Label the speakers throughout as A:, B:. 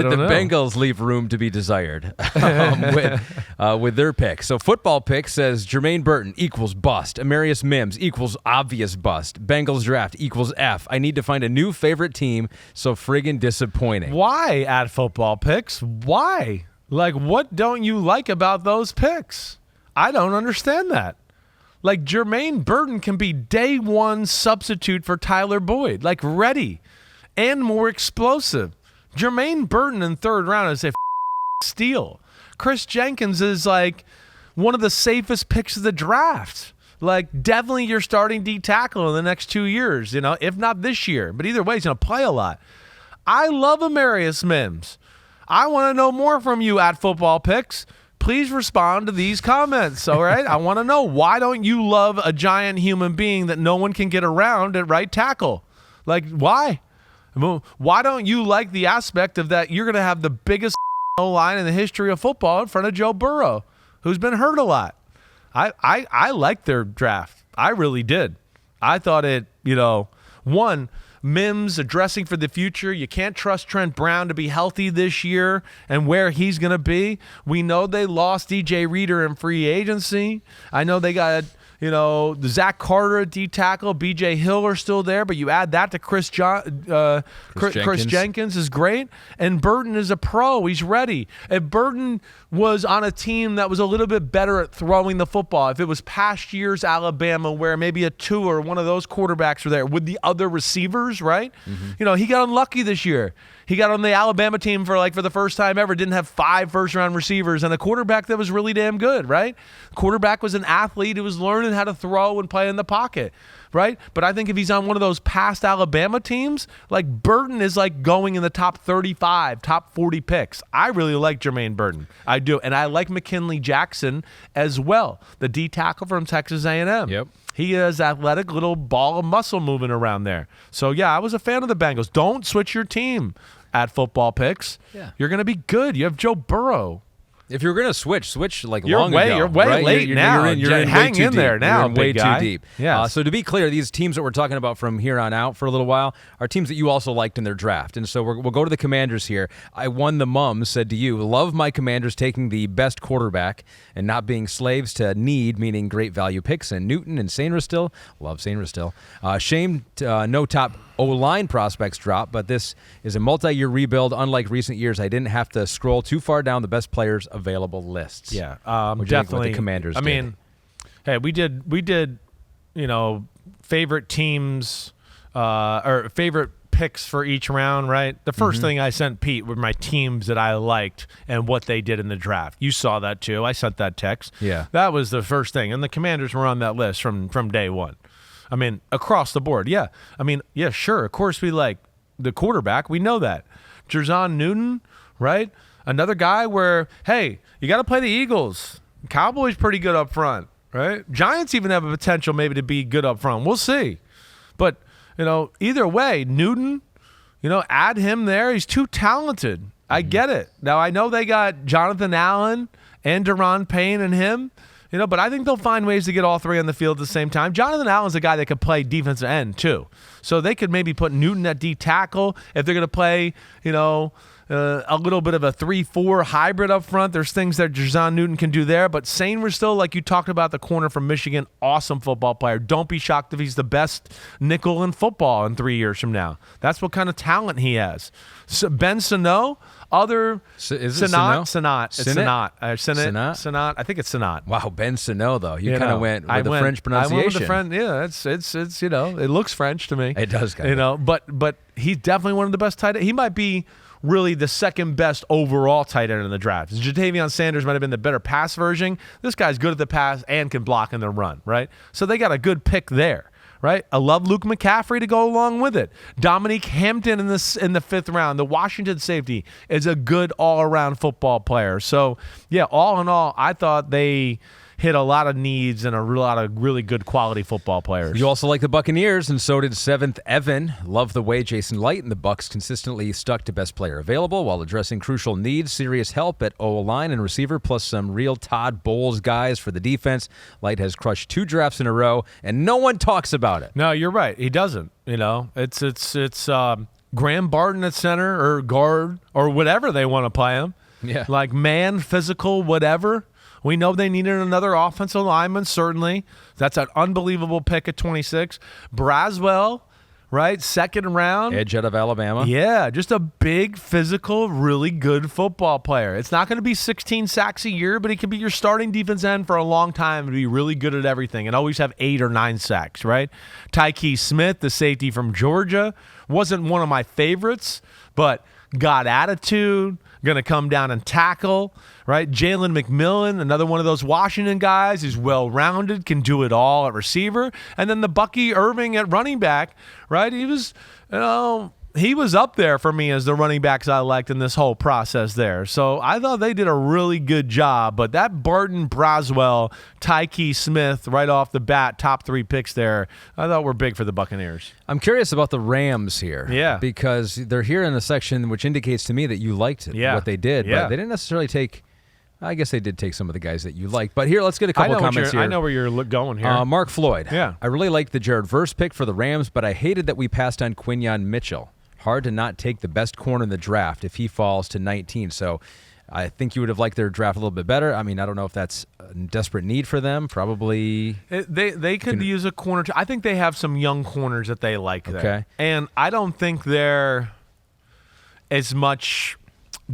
A: The Bengals leave room to be desired with their pick. So Football Pick says Jermaine Burton equals bust. Amarius Mims equals obvious bust. Bengals draft equals F. I need to find a new favorite team, so friggin' disappointing.
B: Why at Football Picks? Why? Like, what don't you like about those picks? I don't understand that. Like, Jermaine Burton can be day one substitute for Tyler Boyd. Like, ready and more explosive. Jermaine Burton in third round is a steal. Chris Jenkins is like one of the safest picks of the draft. Like, definitely your starting D tackle in the next 2 years, if not this year. But either way, he's going to play a lot. I love Amarius Mims. I want to know more from you at Football Picks. Please respond to these comments, all right? I want to know, why don't you love a giant human being that no one can get around at right tackle? Like, why? Why don't you like the aspect of that you're going to have the biggest O-line in the history of football in front of Joe Burrow, who's been hurt a lot? I liked their draft. I really did. I thought it, one, Mims addressing for the future. You can't trust Trent Brown to be healthy this year and where he's going to be. We know they lost DJ Reader in free agency. I know they got, Zach Carter at D tackle, BJ Hill are still there, but you add that to Chris Jenkins is great. And Burton is a pro. He's ready. If Burton was on a team that was a little bit better at throwing the football, if it was past years Alabama where maybe a two or one of those quarterbacks were there with the other receivers, right? Mm-hmm. He got unlucky this year. He got on the Alabama team for the first time ever, didn't have 5 first-round receivers, and a quarterback that was really damn good, right? Quarterback was an athlete who was learning how to throw and play in the pocket, right? But I think if he's on one of those past Alabama teams, like Burton is like going in the top 35, top 40 picks. I really like Jermaine Burton. I do. And I like McKinley Jackson as well, the D tackle from Texas A&M.
A: Yep.
B: He is athletic, little ball of muscle moving around there. So, yeah, I was a fan of the Bengals. Don't switch your team at Football Picks.
A: Yeah.
B: You're going to be good. You have Joe Burrow.
A: If you're going to switch like
B: you're
A: long
B: way,
A: ago.
B: You're way
A: right?
B: late now. Hang in there now,
A: you're in way
B: big guy.
A: too deep.
B: Yeah.
A: So to be clear, these teams that we're talking about from here on out for a little while are teams that you also liked in their draft. And so we'll go to the Commanders here. I won the mum, said to you, love my Commanders taking the best quarterback and not being slaves to need, meaning great value picks, and Newton and Sainristil still. Love Sainristil still. Shame no top O-line prospects drop, but this is a multi-year rebuild. Unlike recent years, I didn't have to scroll too far down the best players available lists.
B: Yeah,
A: definitely. The Commanders did?
B: Hey, we did, favorite teams or favorite picks for each round, right? The first thing I sent Pete were my teams that I liked and what they did in the draft. You saw that too. I sent that text.
A: Yeah,
B: that was the first thing, and the Commanders were on that list from day one. Across the board, yeah. Yeah, sure. Of course, we like the quarterback. We know that. Jerzon Newton, right? Another guy where, hey, you got to play the Eagles. Cowboys pretty good up front, right? Giants even have a potential maybe to be good up front. We'll see. But, either way, Newton, add him there. He's too talented. I get it. Now, I know they got Jonathan Allen and Deron Payne and him. But I think they'll find ways to get all three on the field at the same time. Jonathan Allen's a guy that could play defensive end too. So they could maybe put Newton at D tackle if they're going to play, a little bit of a 3-4 hybrid up front. There's things that Jerzon Newton can do there. But Sainristil, like you talked about, the corner from Michigan, awesome football player. Don't be shocked if he's the best nickel in football in 3 years from now. That's what kind of talent he has. So Ben Sano, other Sanat. I think it's Sanat.
A: Wow, Ben Sano though. You kind of went with the French pronunciation.
B: I went with the French. Yeah, it's it looks French to me.
A: It does kind of.
B: But he's definitely one of the best tight ends. He might be really the second best overall tight end in the draft. Jatavion Sanders might have been the better pass version. This guy's good at the pass and can block in the run, right? So they got a good pick there. Right, I love Luke McCaffrey to go along with it. Dominique Hampton in the 5th round, the Washington safety, is a good all-around football player. So, yeah, all in all, I thought they hit a lot of needs and a lot of really good quality football players.
A: You also like the Buccaneers, and so did 7th Evan. Love the way Jason Light and the Bucs consistently stuck to best player available while addressing crucial needs. Serious help at O-line and receiver, plus some real Todd Bowles guys for the defense. Light has crushed 2 drafts in a row, and no one talks about it.
B: No, you're right. He doesn't. It's Graham Barton at center or guard or whatever they want to play him.
A: Yeah.
B: Like man, physical, whatever. We know they needed another offensive lineman, certainly. That's an unbelievable pick at 26. Braswell, right? Second round.
A: Edge out of Alabama.
B: Yeah, just a big, physical, really good football player. It's not going to be 16 sacks a year, but he can be your starting defense end for a long time and be really good at everything and always have 8 or 9 sacks, right? Tyke Smith, the safety from Georgia, wasn't one of my favorites, but got attitude, going to come down and tackle, right? Jalen McMillan, another one of those Washington guys, is well-rounded, can do it all at receiver. And then the Bucky Irving at running back, right? He was, he was up there for me as the running backs I liked in this whole process there. So I thought they did a really good job. But that Barton, Braswell, Tyke Smith, right off the bat, top 3 picks there, I thought were big for the Buccaneers.
A: I'm curious about the Rams here.
B: Yeah.
A: Because they're here in a section which indicates to me that you liked what they did.
B: Yeah.
A: But they didn't necessarily take – I guess they did take some of the guys that you liked. But here, let's get a couple comments here.
B: I know where you're going here.
A: Mark Floyd.
B: Yeah.
A: I really liked the Jared Verse pick for the Rams, but I hated that we passed on Quinyon Mitchell. Hard to not take the best corner in the draft if he falls to 19. So I think you would have liked their draft a little bit better. I mean, I don't know if that's a desperate need for them. Probably.
B: They could use a corner. I think they have some young corners that they like there.
A: Okay.
B: And I don't think they're as much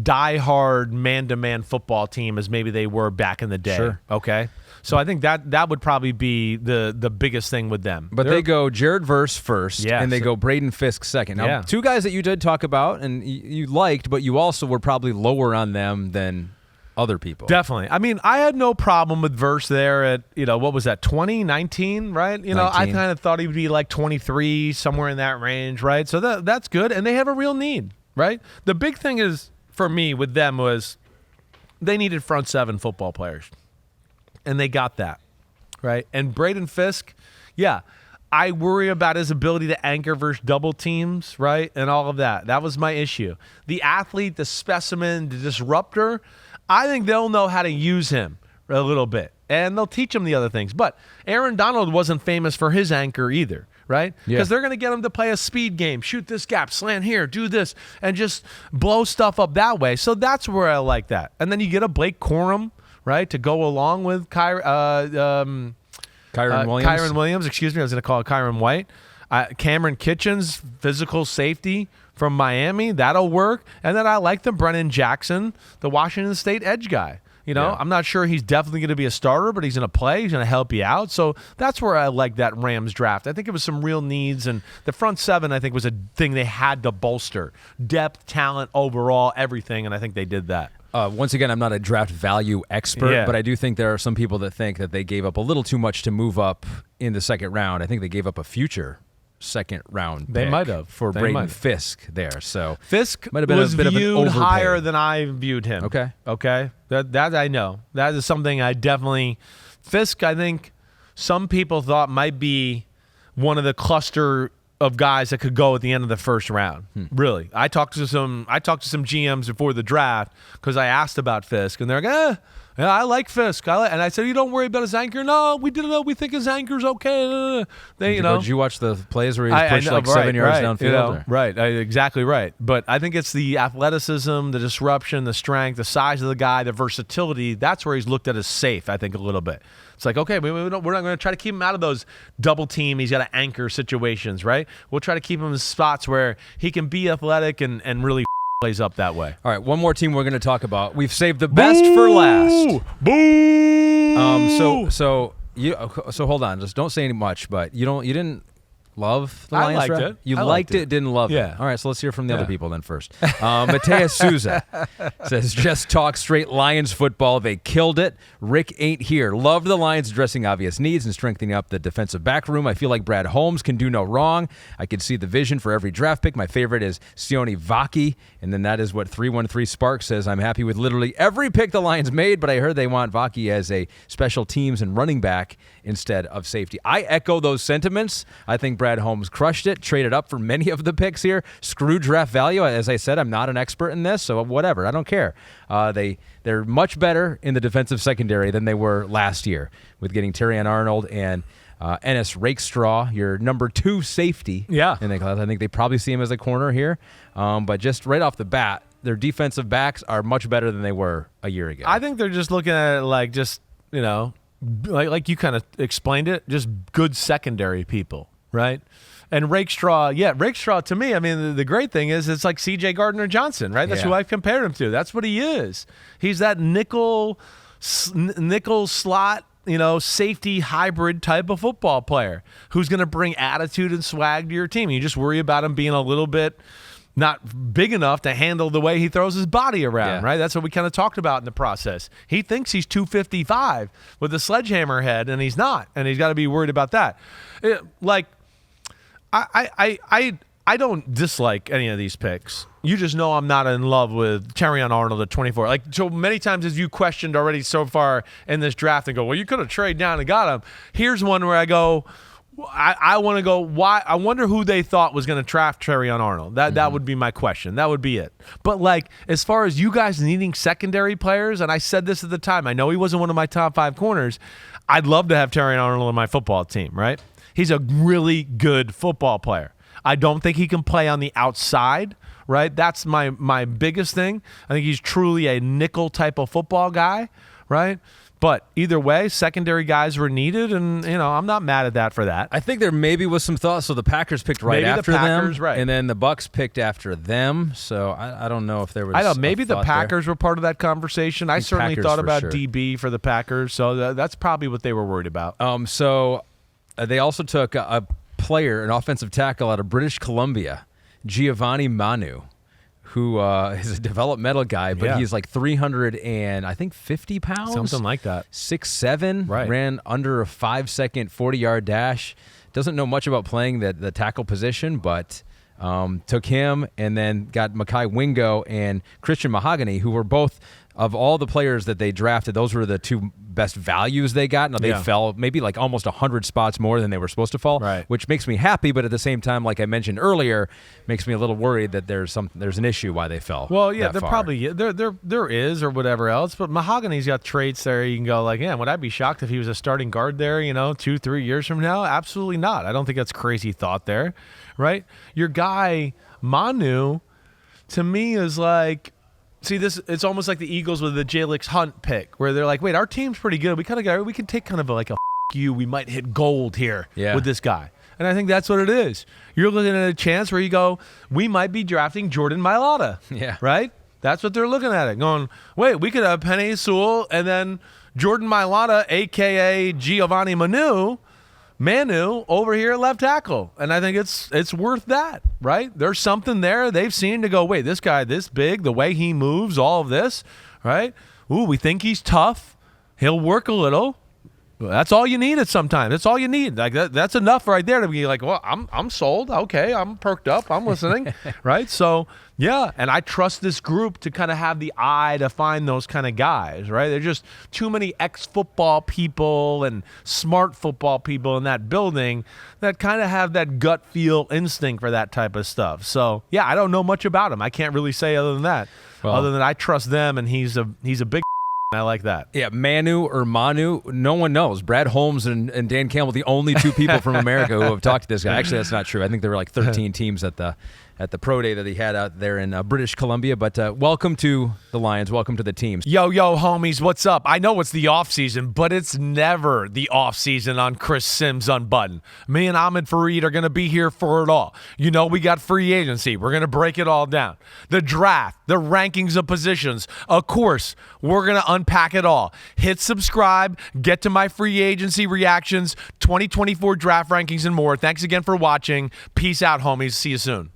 B: die-hard man-to-man football team as maybe they were back in the day.
A: Sure.
B: Okay. So I think that would probably be the biggest thing with them.
A: But they go Jared Verse first,
B: Yeah,
A: and they go Braden Fisk second. Now, 2 guys that you did talk about and you liked, but you also were probably lower on them than other people.
B: Definitely. I mean, I had no problem with Verse there at, what was that, 20, 19, right? 19. I kind of thought he would be like 23, somewhere in that range, right? So that's good, and they have a real need, right? The big thing is, for me, with them was they needed front 7 football players. And they got that, right? And Braden Fisk, I worry about his ability to anchor versus double teams, right? And all of that. That was my issue. The athlete, the specimen, the disruptor, I think they'll know how to use him a little bit. And they'll teach him the other things. But Aaron Donald wasn't famous for his anchor either, right? Because they're going to get him to play a speed game, shoot this gap, slant here, do this, and just blow stuff up that way. So that's where I like that. And then you get a Blake Corum, right, to go along with
A: Kyron Williams.
B: Kyron Williams, excuse me. I was going to call it Kyron White. Cameron Kitchens, physical safety from Miami. That'll work. And then I like the Brennan Jackson, the Washington State edge guy. I'm not sure he's definitely going to be a starter, but he's going to play. He's going to help you out. So that's where I like that Rams draft. I think it was some real needs, and the front 7, I think, was a thing they had to bolster. Depth, talent, overall, everything, and I think they did that.
A: Once again, I'm not a draft value expert, but I do think there are some people that think that they gave up a little too much to move up in the second round. I think they gave up a future second round pick.
B: They might have.
A: For Braden Fisk there. So
B: Fisk
A: might have been
B: was
A: a bit
B: viewed
A: of an overpay.
B: higher than I viewed him.
A: Okay.
B: That I know. That is something I definitely Fisk, I think some people thought might be one of the cluster of guys that could go at the end of the first round. Really. I talked to some GMs before the draft because I asked about Fisk, and they're like, I like Fisk. And I said, you don't worry about his anchor. No, we didn't know. We think his anchor's okay.
A: Did you watch the plays where he pushed 7 yards downfield?
B: Right. Exactly right. But I think it's the athleticism, the disruption, the strength, the size of the guy, the versatility. That's where he's looked at as safe, I think, a little bit. It's like, okay, we're not going to try to keep him out of those double team, he's got to anchor situations, right? We'll try to keep him in spots where he can be athletic and really plays up that way.
A: All right, one more team we're going to talk about. We've saved the best for last.
B: Boo!
A: So hold on, just don't say any much, but you didn't love the Lions
B: liked
A: draft?
B: it.
A: You
B: I
A: liked
B: liked
A: it, didn't love it.
B: Yeah.
A: All right, so let's hear from the other people then first. Mateus Souza says, just talk straight Lions football. They killed it. Rick ain't here. Loved the Lions addressing obvious needs and strengthening up the defensive back room. I feel like Brad Holmes can do no wrong. I can see the vision for every draft pick. My favorite is Sione Vaki, and then that is what 313 Spark says. I'm happy with literally every pick the Lions made, but I heard they want Vaki as a special teams and running back instead of safety. I echo those sentiments. I think Brad Holmes crushed it, traded up for many of the picks here. Screw draft value. As I said, I'm not an expert in this, so whatever. I don't care. They're much better in the defensive secondary than they were last year with getting Terrion Arnold and Ennis Rakestraw, your number 2 safety.
B: Yeah.
A: In the class. I think they probably see him as a corner here. But just right off the bat, their defensive backs are much better than they were a year ago.
B: I think they're just looking at it like just, like you kind of explained it, just good secondary people, right? And Rakestraw to me, I mean, the great thing is it's like C.J. Gardner-Johnson, right? That's who I've compared him to. That's what he is. He's that nickel slot, safety hybrid type of football player who's going to bring attitude and swag to your team. You just worry about him being a little bit not big enough to handle the way he throws his body around, right? That's what we kind of talked about in the process. He thinks he's 255 with a sledgehammer head, and he's not, and he's got to be worried about that. I don't dislike any of these picks. You just know I'm not in love with Terrion Arnold at 24. Like, so many times as you questioned already so far in this draft and go, well, you could have traded down and got him. Here's one where I go, I want to go, why? I wonder who they thought was going to draft Terrion Arnold. That would be my question. That would be it. But, as far as you guys needing secondary players, and I said this at the time, I know he wasn't one of my top 5 corners. I'd love to have Terrion Arnold on my football team, right? He's a really good football player. I don't think he can play on the outside, right? That's my biggest thing. I think he's truly a nickel type of football guy, right? But either way, secondary guys were needed, and I'm not mad at that for that.
A: I think there maybe was some thought. So the Packers picked after them,
B: right.
A: And then the Bucks picked after them. So I don't know if there was.
B: I don't know. Maybe the Packers were part of that conversation. I certainly
A: Packers
B: thought about
A: sure.
B: DB for the Packers, so that's probably what they were worried about.
A: So they also took a player, an offensive tackle out of British Columbia, Giovanni Manu, who is a developmental guy, but he's like 350 pounds,
B: something like that,
A: 6'7",
B: right?
A: Ran under a 5-second 40-yard dash. Doesn't know much about playing the tackle position, but took him, and then got Mekhi Wingo and Christian Mahogany, who were both, of all the players that they drafted, those were the 2 best values they got. Now, they fell maybe like almost 100 spots more than they were supposed to fall,
B: right.
A: Which makes me happy, but at the same time, like I mentioned earlier, makes me a little worried that there's an issue why they fell.
B: Well, yeah,
A: that far.
B: Probably there is or whatever else, but Mahogany's got traits there. You can go like, yeah, would I be shocked if he was a starting guard there? 2-3 years from now? Absolutely not. I don't think that's crazy thought there, right? Your guy Manu, to me, is like. See, it's almost like the Eagles with the Jalix Hunt pick, where they're like, wait, our team's pretty good. We can take kind of like a you. We might hit gold here with this guy. And I think that's what it is. You're looking at a chance where you go, we might be drafting Jordan Mailata.
A: Yeah.
B: Right? That's what they're looking at it. Going, wait, we could have Penei Sewell and then Jordan Mailata, a.k.a. Giovanni Manu over here at left tackle. And I think it's worth that, right? There's something there they've seen to go, wait, this guy this big, the way he moves, all of this, right? Ooh, we think he's tough. He'll work a little. That's all you need at some time. That's all you need. Like that's enough right there to be like, well, I'm sold. Okay, I'm perked up. I'm listening. Right? So, yeah, and I trust this group to kind of have the eye to find those kind of guys, right? There's just too many ex-football people and smart football people in that building that kind of have that gut feel instinct for that type of stuff. So, yeah, I don't know much about him. I can't really say other than that. Well, other than I trust them, and he's a big I like that.
A: Yeah, Manu or Manu, no one knows. Brad Holmes and Dan Campbell, the only 2 people from America who have talked to this guy. Actually, that's not true. I think there were like 13 teams at the pro day that he had out there in British Columbia. But welcome to the Lions. Welcome to the teams.
B: Yo, homies, what's up? I know it's the offseason, but it's never the offseason on Chris Simms Unbuttoned. Me and Ahmed Fareed are going to be here for it all. We got free agency. We're going to break it all down. The draft, the rankings of positions. Of course, we're going to unpack it all. Hit subscribe, get to my free agency reactions, 2024 draft rankings, and more. Thanks again for watching. Peace out, homies. See you soon.